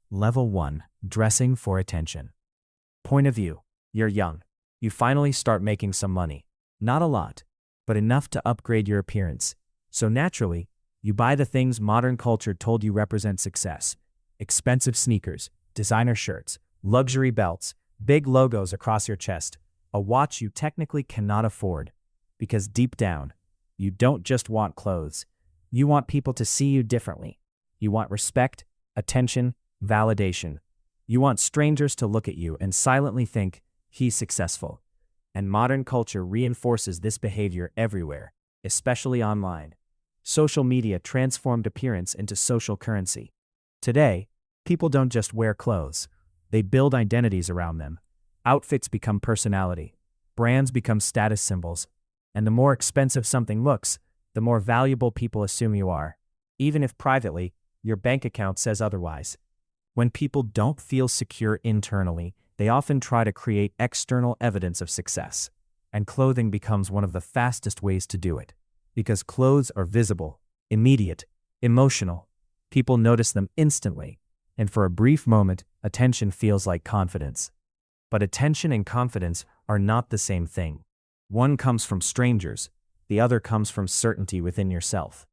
Level 1. Dressing for attention. Point of view. You're young. You finally start making some money. Not a lot, but enough to upgrade your appearance. So naturally, you buy the things modern culture told you represent success. Expensive sneakers, designer shirts, luxury belts, big logos across your chest, a watch you technically cannot afford. Because deep down, you don't just want clothes. You want people to see you differently. You want respect, attention, validation. You want strangers to look at you and silently think, he's successful. And modern culture reinforces this behavior everywhere, especially online. Social media transformed appearance into social currency. Today, people don't just wear clothes. They build identities around them. Outfits become personality. Brands become status symbols. And the more expensive something looks, the more valuable people assume you are, even if privately, your bank account says otherwise. When people don't feel secure internally, they often try to create external evidence of success. And clothing becomes one of the fastest ways to do it. Because clothes are visible, immediate, emotional. People notice them instantly. And for a brief moment, attention feels like confidence. But attention and confidence are not the same thing. One comes from strangers, the other comes from certainty within yourself.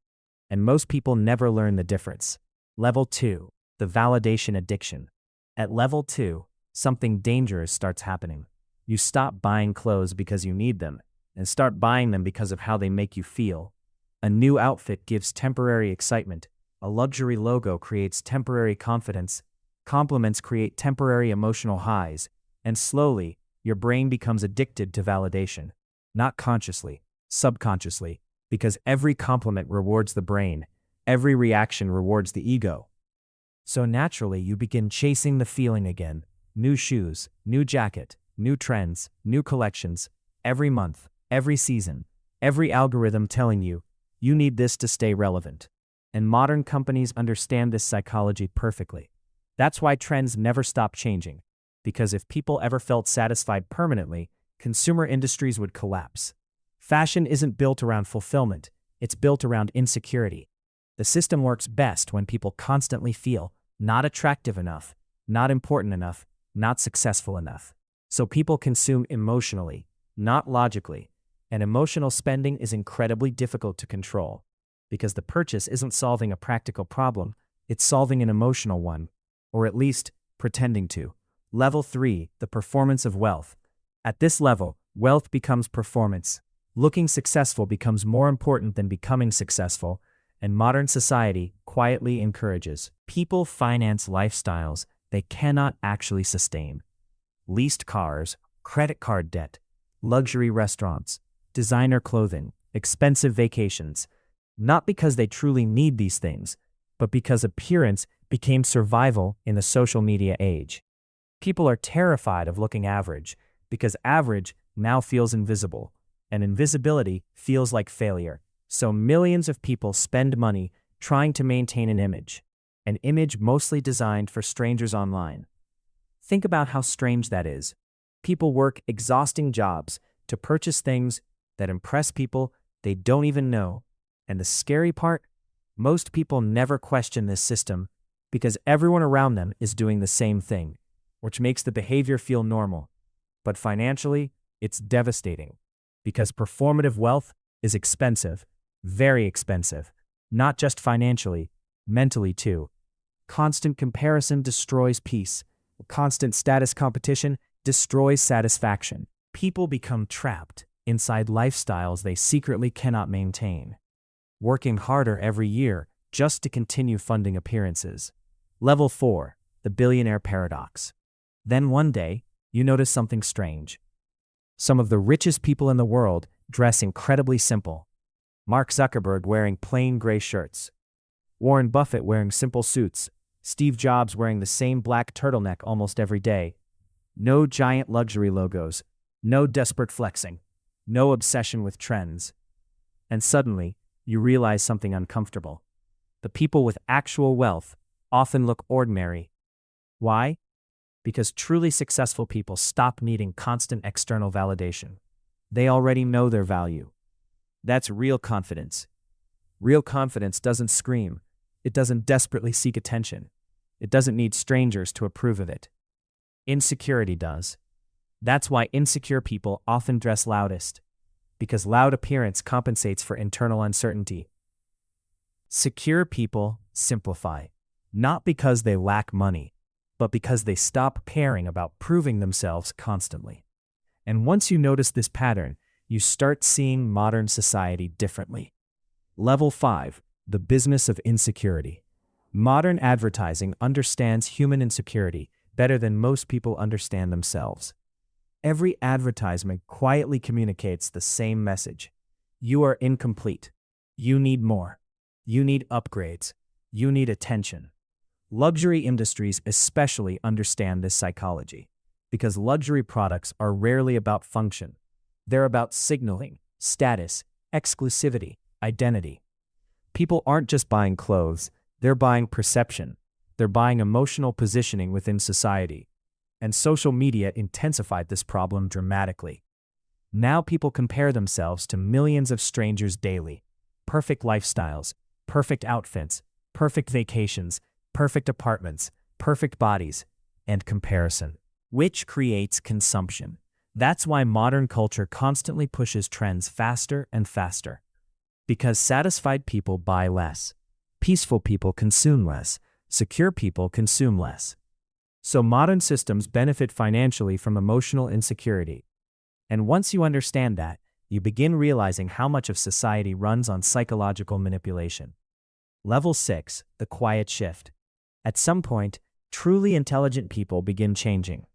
And most people never learn the difference. Level 2. The validation addiction. At level 2, something dangerous starts happening. You stop buying clothes because you need them, and start buying them because of how they make you feel. A new outfit gives temporary excitement. A luxury logo creates temporary confidence. Compliments create temporary emotional highs. And slowly, your brain becomes addicted to validation. Not consciously, subconsciously, because every compliment rewards the brain. Every reaction rewards the ego. So naturally, you begin chasing the feeling again. New shoes, new jacket, new trends, new collections. Every month, every season, every algorithm telling you, you need this to stay relevant. And modern companies understand this psychology perfectly. That's why trends never stop changing. Because if people ever felt satisfied permanently, consumer industries would collapse. Fashion isn't built around fulfillment, it's built around insecurity. The system works best when people constantly feel not attractive enough, not important enough, not successful enough. So people consume emotionally, not logically, and emotional spending is incredibly difficult to control. Because the purchase isn't solving a practical problem, it's solving an emotional one, or at least, pretending to. Level 3. The performance of wealth. At this level, wealth becomes performance. Looking successful becomes more important than becoming successful, and modern society quietly encourages. People finance lifestyles they cannot actually sustain. Leased cars, credit card debt, luxury restaurants, designer clothing, expensive vacations. Not because they truly need these things, but because appearance became survival in the social media age. People are terrified of looking average, because average now feels invisible, and invisibility feels like failure. So millions of people spend money trying to maintain an image mostly designed for strangers online. Think about how strange that is. People work exhausting jobs to purchase things that impress people they don't even know. And the scary part? Most people never question this system because everyone around them is doing the same thing, which makes the behavior feel normal. But financially, it's devastating because performative wealth is expensive, very expensive, not just financially, mentally too. Constant comparison destroys peace. Constant status competition destroys satisfaction. People become trapped inside lifestyles they secretly cannot maintain, working harder every year just to continue funding appearances. Level 4. The billionaire paradox. Then one day, you notice something strange. Some of the richest people in the world dress incredibly simple. Mark Zuckerberg wearing plain gray shirts. Warren Buffett wearing simple suits. Steve Jobs wearing the same black turtleneck almost every day. No giant luxury logos. No desperate flexing. No obsession with trends. And suddenly, you realize something uncomfortable. The people with actual wealth often look ordinary. Why? Because truly successful people stop needing constant external validation. They already know their value. That's real confidence. Real confidence doesn't scream. It doesn't desperately seek attention. It doesn't need strangers to approve of it. Insecurity does. That's why insecure people often dress loudest, because loud appearance compensates for internal uncertainty. Secure people simplify, not because they lack money, but because they stop caring about proving themselves constantly. And once you notice this pattern, you start seeing modern society differently. Level 5. The business of insecurity. Modern advertising understands human insecurity better than most people understand themselves. Every advertisement quietly communicates the same message. You are incomplete. You need more. You need upgrades. You need attention. Luxury industries especially understand this psychology, because luxury products are rarely about function. They're about signaling, status, exclusivity, identity. People aren't just buying clothes, they're buying perception. They're buying emotional positioning within society. And social media intensified this problem dramatically. Now people compare themselves to millions of strangers daily. Perfect lifestyles, perfect outfits, perfect vacations, perfect apartments, perfect bodies, and comparison, which creates consumption. That's why modern culture constantly pushes trends faster and faster. Because satisfied people buy less. Peaceful people consume less. Secure people consume less. So modern systems benefit financially from emotional insecurity. And once you understand that, you begin realizing how much of society runs on psychological manipulation. Level 6. The quiet shift. At some point, truly intelligent people begin changing.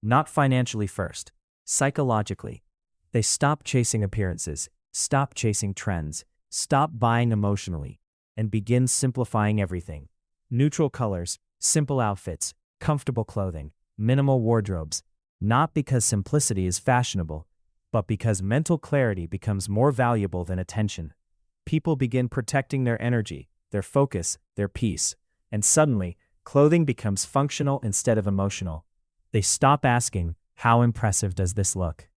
Not financially first, psychologically. They stop chasing appearances, stop chasing trends, stop buying emotionally, and begin simplifying everything. Neutral colors, simple outfits, comfortable clothing, minimal wardrobes. Not because simplicity is fashionable, but because mental clarity becomes more valuable than attention. People begin protecting their energy, their focus, their peace. And suddenly, clothing becomes functional instead of emotional. They stop asking, "How impressive does this look?"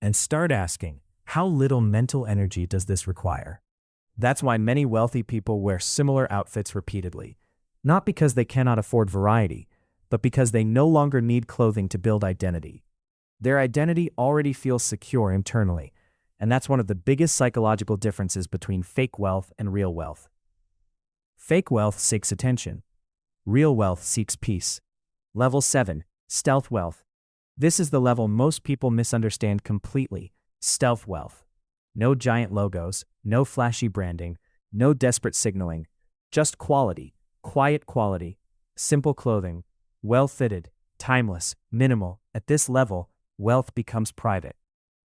and start asking, "How little mental energy does this require?" That's why many wealthy people wear similar outfits repeatedly. Not because they cannot afford variety, but because they no longer need clothing to build identity. Their identity already feels secure internally, and that's one of the biggest psychological differences between fake wealth and real wealth. Fake wealth seeks attention. Real wealth seeks peace. Level 7. Stealth wealth. This is the level most people misunderstand completely. Stealth wealth. No giant logos, no flashy branding, no desperate signaling. Just quality, quiet quality, simple clothing, well-fitted, timeless, minimal. At this level, wealth becomes private.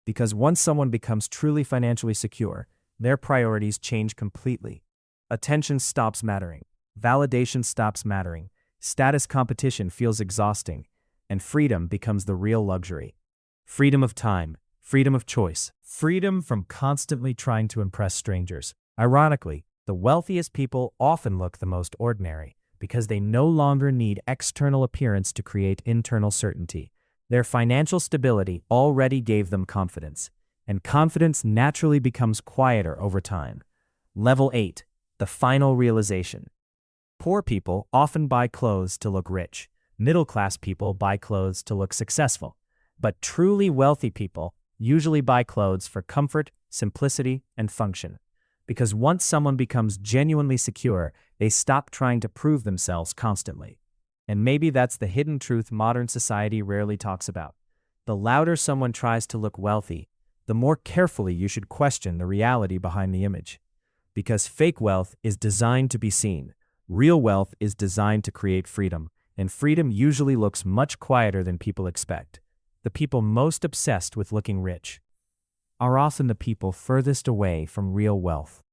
Because once someone becomes truly financially secure, their priorities change completely. Attention stops mattering. Validation stops mattering. Status competition feels exhausting. And freedom becomes the real luxury. Freedom of time, freedom of choice, freedom from constantly trying to impress strangers. Ironically, the wealthiest people often look the most ordinary because they no longer need external appearance to create internal certainty. Their financial stability already gave them confidence, and confidence naturally becomes quieter over time. Level 8. The final realization. Poor people often buy clothes to look rich. Middle-class people buy clothes to look successful. But truly wealthy people usually buy clothes for comfort, simplicity, and function. Because once someone becomes genuinely secure, they stop trying to prove themselves constantly. And maybe that's the hidden truth modern society rarely talks about. The louder someone tries to look wealthy, the more carefully you should question the reality behind the image. Because fake wealth is designed to be seen. Real wealth is designed to create freedom, and freedom usually looks much quieter than people expect. The people most obsessed with looking rich are often the people furthest away from real wealth.